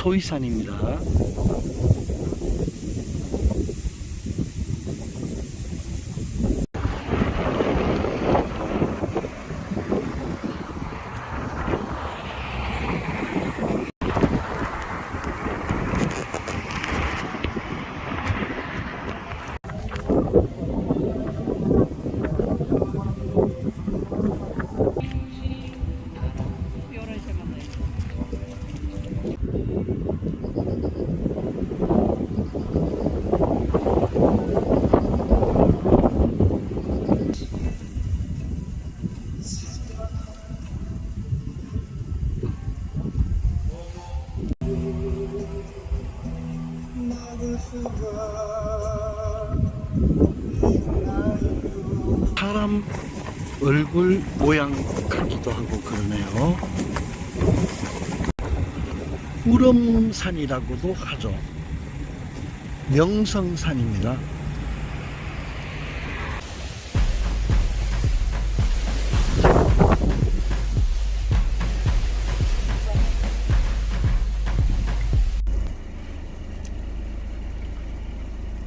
소위산입니다. 사람 얼굴 모양 같기도 하고 그러네요. 우름산이라고도 하죠. 명성산입니다.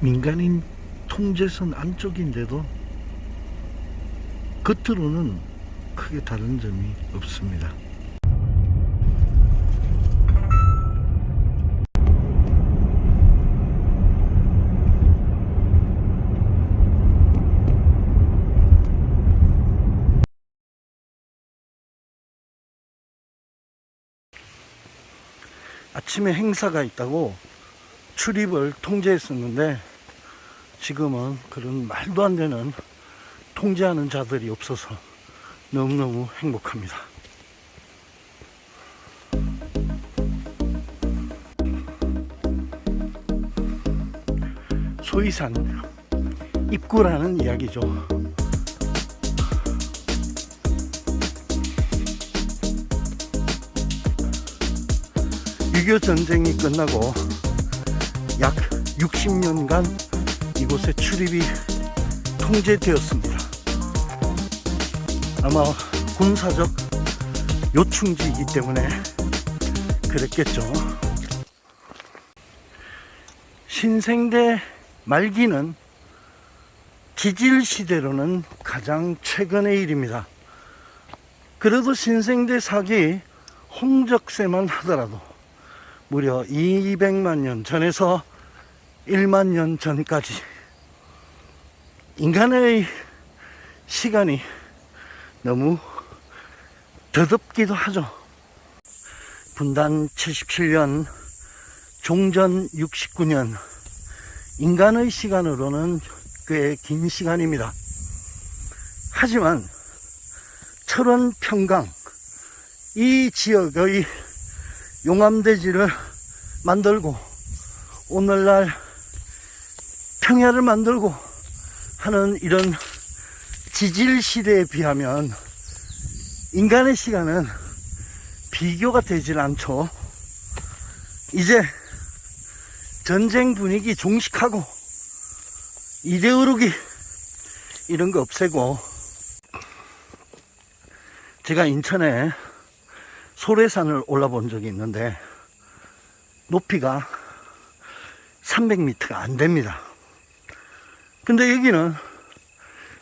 민간인 통제선 안쪽인데도 겉으로는 크게 다른 점이 없습니다. 아침에 행사가 있다고 출입을 통제했었는데 지금은 그런 말도 안 되는 통제하는 자들이 없어서 너무너무 행복합니다. 소위산 입구라는 이야기죠. 유교 전쟁이 끝나고 약 60년간 이곳에 출입이 통제되었습니다. 아마 군사적 요충지이기 때문에 그랬겠죠. 신생대 말기는 기질시대로는 가장 최근의 일입니다. 그래도 신생대 사기 홍적세만 하더라도 무려 200만 년 전에서 1만 년 전까지 인간의 시간이 너무 더덥기도 하죠. 분단 77년, 종전 69년, 인간의 시간으로는 꽤 긴 시간입니다. 하지만 철원 평강 이 지역의 용암대지를 만들고 오늘날 평야를 만들고 하는 이런 지질시대에 비하면 인간의 시간은 비교가 되질 않죠. 이제 전쟁 분위기 종식하고 이데올로기 이런 거 없애고, 제가 인천에 소래산을 올라본 적이 있는데 높이가 300m가 안 됩니다. 근데 여기는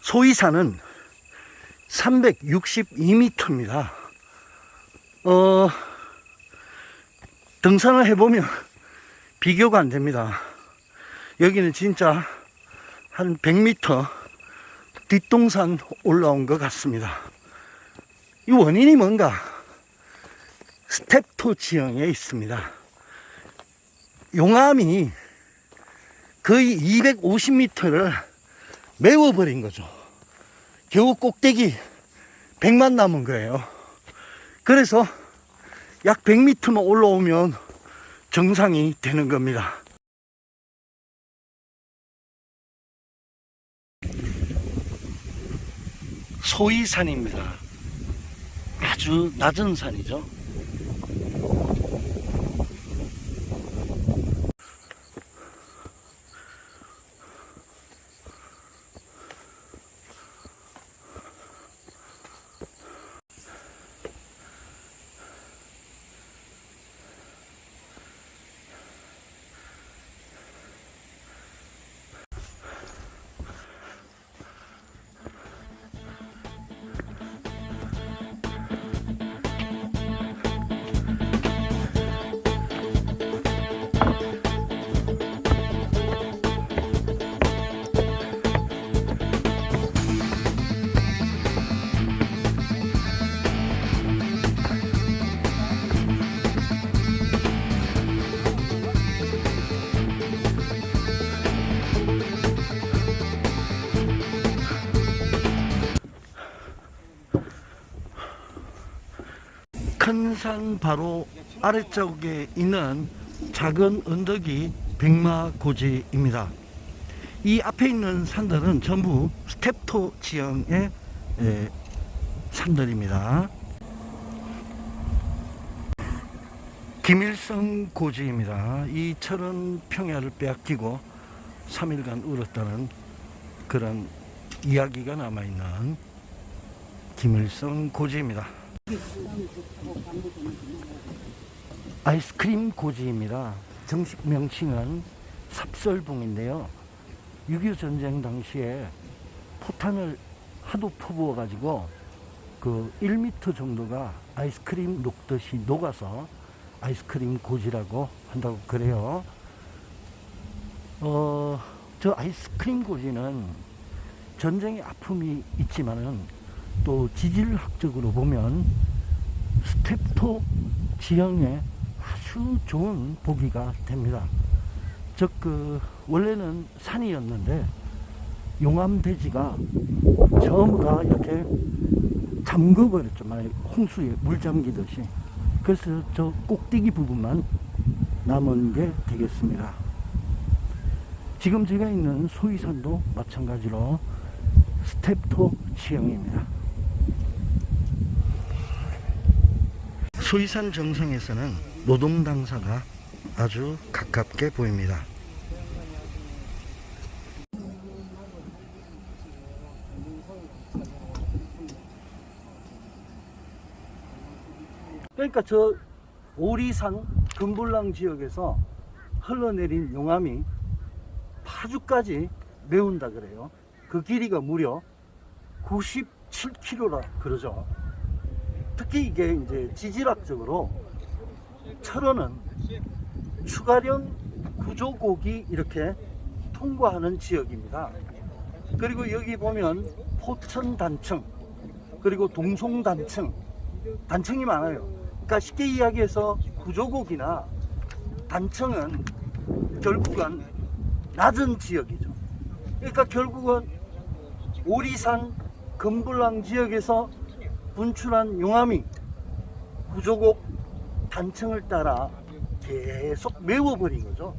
소위산은 362m입니다. 등산을 해보면 비교가 안 됩니다. 여기는 진짜 한 100m 뒷동산 올라온 것 같습니다. 이 원인이 뭔가? 스텝토 지형에 있습니다. 용암이 거의 250m를 메워버린 거죠. 겨우 꼭대기 100만 남은 거예요. 그래서 약 100m만 올라오면 정상이 되는 겁니다. 소위산입니다. 아주 낮은 산이죠. 큰 산 바로 아래쪽에 있는 작은 언덕이 백마고지입니다. 이 앞에 있는 산들은 전부 스텝토 지형의 산들입니다. 김일성 고지입니다. 이 철원 평야를 빼앗기고 3일간 울었다는 그런 이야기가 남아있는 김일성 고지입니다. 아이스크림 고지입니다. 정식 명칭은 삽설봉인데요. 6.25 전쟁 당시에 포탄을 하도 퍼부어 가지고 그 1m 정도가 아이스크림 녹듯이 녹아서 아이스크림 고지라고 한다고 그래요. 저 아이스크림 고지는 전쟁의 아픔이 있지만은 또 지질학적으로 보면 스텝토 지형에 아주 좋은 보기가 됩니다. 즉 원래는 산이었는데 용암대지가 전부 다 이렇게 잠궈버렸죠. 홍수에 물 잠기듯이. 그래서 저 꼭대기 부분만 남은 게 되겠습니다. 지금 제가 있는 소위산도 마찬가지로 스텝토 지형입니다. 소위산 정상에서는 노동당사가 아주 가깝게 보입니다. 그러니까 저 오리산 금불랑 지역에서 흘러내린 용암이 파주까지 메운다 그래요. 그 길이가 무려 97km라 그러죠. 특히 이게 이제 지질학적으로 철원은 추가령 구조곡이 이렇게 통과하는 지역입니다. 그리고 여기 보면 포천 단층, 그리고 동송 단층, 단층이 많아요. 그러니까 쉽게 이야기해서 구조곡이나 단층은 결국은 낮은 지역이죠. 그러니까 결국은 오리산 금불랑 지역에서 분출한 용암이 구조곡 단층을 따라 계속 메워버린 거죠.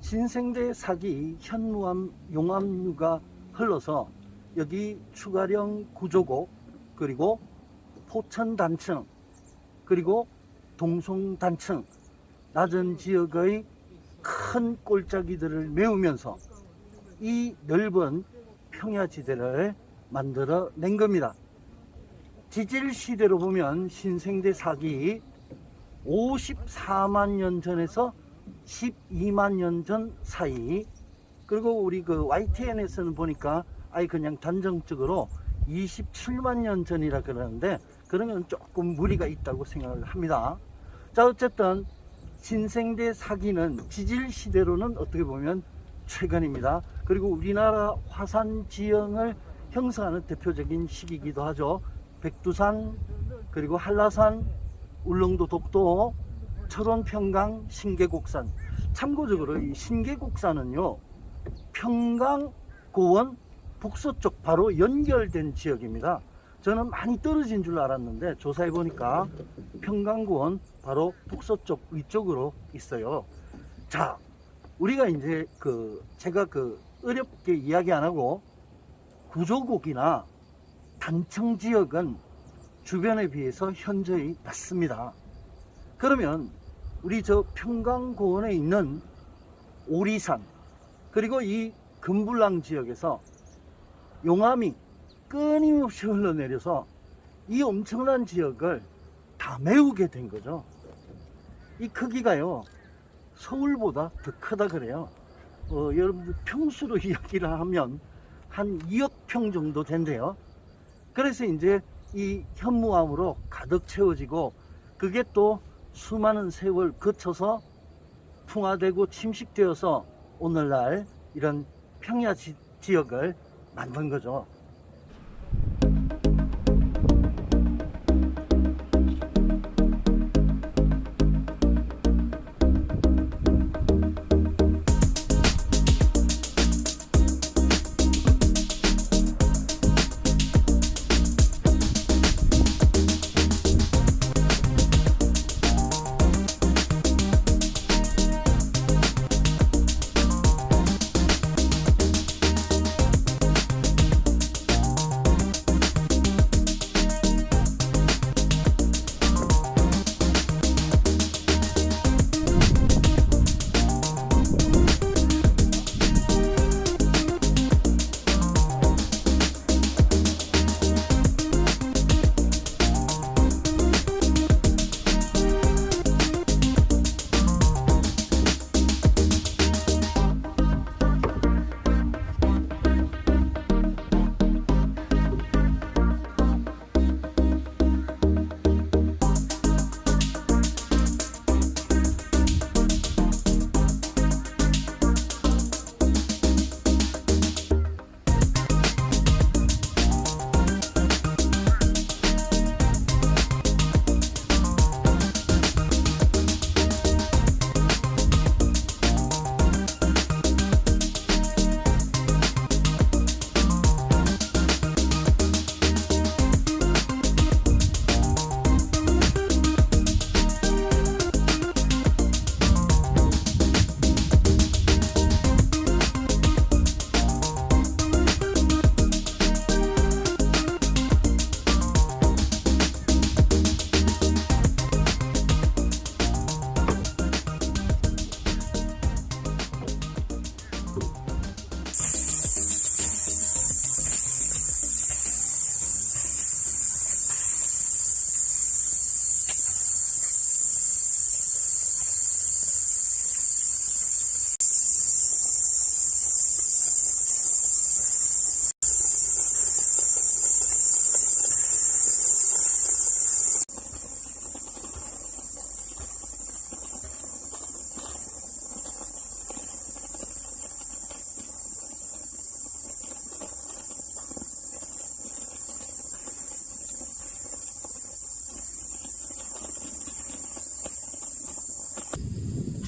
신생대 사기 현무암 용암류가 흘러서 여기 추가령 구조곡, 그리고 포천 단층, 그리고 동송 단층, 낮은 지역의 큰 골짜기들을 메우면서 이 넓은 평야지대를 만들어 낸 겁니다. 지질 시대로 보면 신생대 사기 54만 년 전에서 12만 년 전 사이, 그리고 우리 그 YTN에서는 보니까 아예 그냥 단정적으로 27만 년 전이라 그러는데, 그러면 조금 무리가 있다고 생각을 합니다. 자, 어쨌든 신생대 사기는 지질 시대로는 어떻게 보면 최근입니다. 그리고 우리나라 화산 지형을 형성하는 대표적인 시기이기도 하죠. 백두산, 그리고 한라산, 울릉도 독도, 철원 평강, 신계곡산. 참고적으로 이 신계곡산은요, 평강고원 북서쪽 바로 연결된 지역입니다. 저는 많이 떨어진 줄 알았는데 조사해 보니까 평강고원 바로 북서쪽 위쪽으로 있어요. 자, 우리가 이제 제가 어렵게 이야기 안 하고 구조곡이나 단층 지역은 주변에 비해서 현저히 낮습니다. 그러면 우리 저 평강고원에 있는 오리산, 그리고 이 금불랑 지역에서 용암이 끊임없이 흘러내려서 이 엄청난 지역을 다 메우게 된 거죠. 이 크기가요, 서울보다 더 크다 그래요. 여러분들 평수로 이야기를 하면 한 2억 평 정도 된대요. 그래서 이제 이 현무암으로 가득 채워지고, 그게 또 수많은 세월 거쳐서 풍화되고 침식되어서 오늘날 이런 평야 지역을 만든 거죠.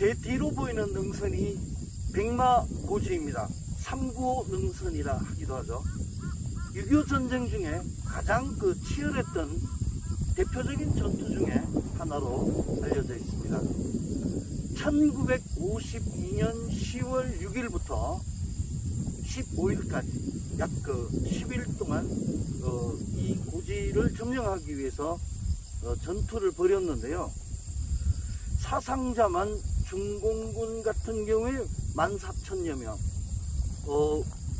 제 뒤로 보이는 능선이 백마고지입니다. 395 능선이라 하기도 하죠. 6.25 전쟁 중에 가장 치열했던 대표적인 전투 중에 하나로 알려져 있습니다. 1952년 10월 6일부터 15일까지 약 10일 동안 이 고지를 점령하기 위해서 전투를 벌였는데요. 사상자만 중공군 같은 경우에 14,000여 명,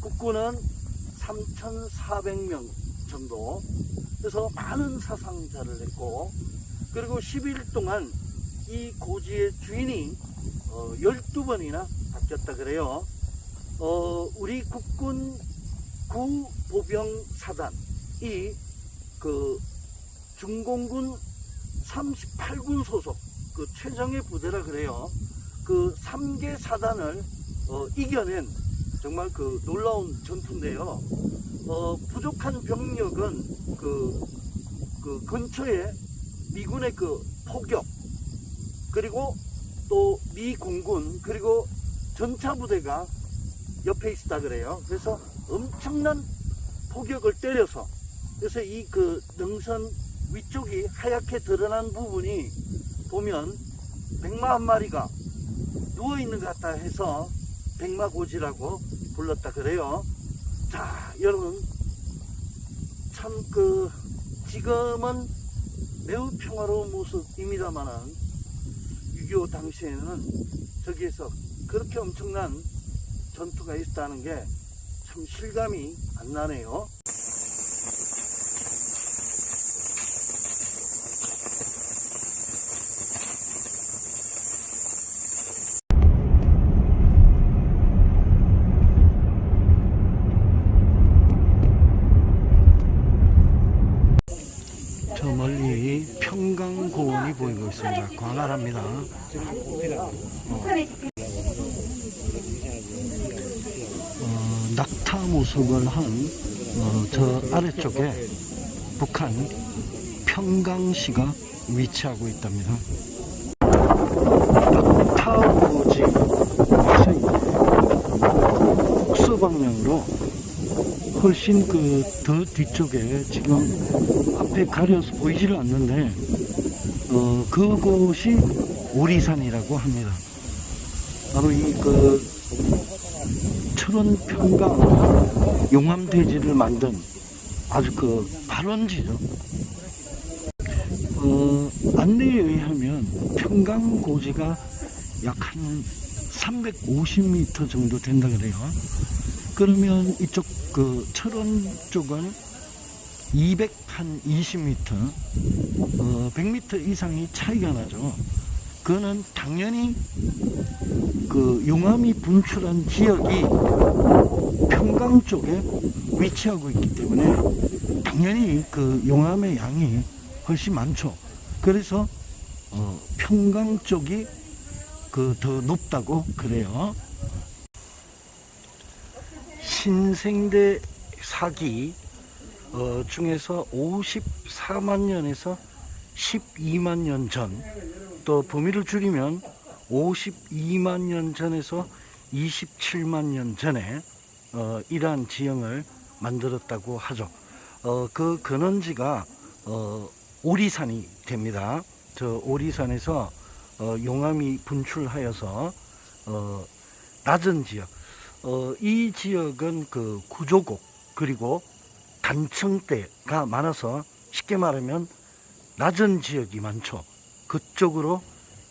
국군은 3,400명 정도, 그래서 많은 사상자를 냈고, 그리고 10일 동안 이 고지의 주인이 12번이나 바뀌었다 그래요. 우리 국군 구보병사단이 중공군 38군 소속 최정예 부대라 그래요. 3개 사단을 이겨낸 정말 놀라운 전투인데요. 부족한 병력은 근처에 미군의 포격, 그리고 또 미 공군, 그리고 전차부대가 옆에 있었다 그래요. 그래서 엄청난 포격을 때려서, 그래서 이 능선 위쪽이 하얗게 드러난 부분이 보면 백마 한 마리가 누워있는 것 같다 해서 백마고지라고 불렀다 그래요. 자, 여러분, 참 지금은 매우 평화로운 모습입니다만은 6.25 당시에는 저기에서 그렇게 엄청난 전투가 있었다는 게 참 실감이 안 나네요. 저 멀리 평강고원이 보이고 있습니다. 광활합니다. 낙타 모습을 한 저 아래쪽에 북한 평강시가 위치하고 있답니다. 낙타고지 북서 방향으로 훨씬 더 뒤쪽에 지금 앞에 가려서 보이지를 않는데 그곳이 오리산이라고 합니다. 바로 이 철원 평강 용암대지를 만든 아주 발원지죠. 안내에 의하면 평강고지가 약 한 350m 정도 된다 그래요. 그러면 이쪽 철원 쪽은 220m, 100m 이상이 차이가 나죠. 그거는 당연히 용암이 분출한 지역이 평강 쪽에 위치하고 있기 때문에 당연히 용암의 양이 훨씬 많죠. 그래서 평강 쪽이 더 높다고 그래요. 신생대 사기 중에서 54만 년에서 12만 년 전, 또 범위를 줄이면 52만 년 전에서 27만 년 전에 이러한 지형을 만들었다고 하죠. 그 근원지가 오리산이 됩니다. 저 오리산에서 용암이 분출하여서 낮은 지역, 이 지역은 구조곡 그리고 단층대가 많아서 쉽게 말하면 낮은 지역이 많죠. 그쪽으로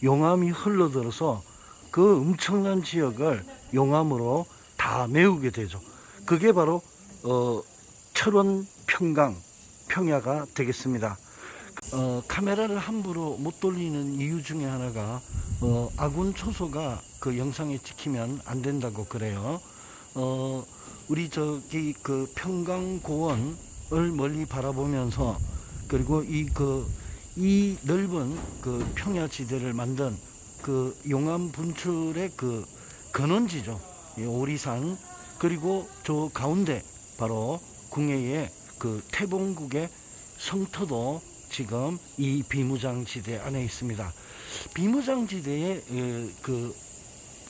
용암이 흘러들어서 그 엄청난 지역을 용암으로 다 메우게 되죠. 그게 바로 철원 평강 평야가 되겠습니다. 카메라를 함부로 못 돌리는 이유 중에 하나가 아군 초소가 그 영상에 찍히면 안 된다고 그래요. 우리 저기 평강고원을 멀리 바라보면서, 그리고 이 넓은 평야지대를 만든 용암 분출의 근원지죠. 오리산, 그리고 저 가운데 바로 궁예의 태봉국의 성터도 지금 이 비무장지대 안에 있습니다. 비무장지대의 그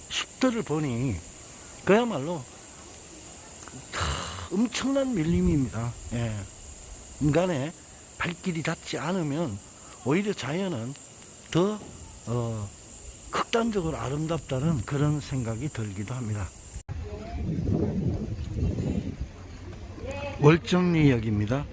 숲들을 보니 그야말로 엄청난 밀림입니다. 예. 인간의 발길이 닿지 않으면 오히려 자연은 더 극단적으로 아름답다는 그런 생각이 들기도 합니다. 월정리역입니다.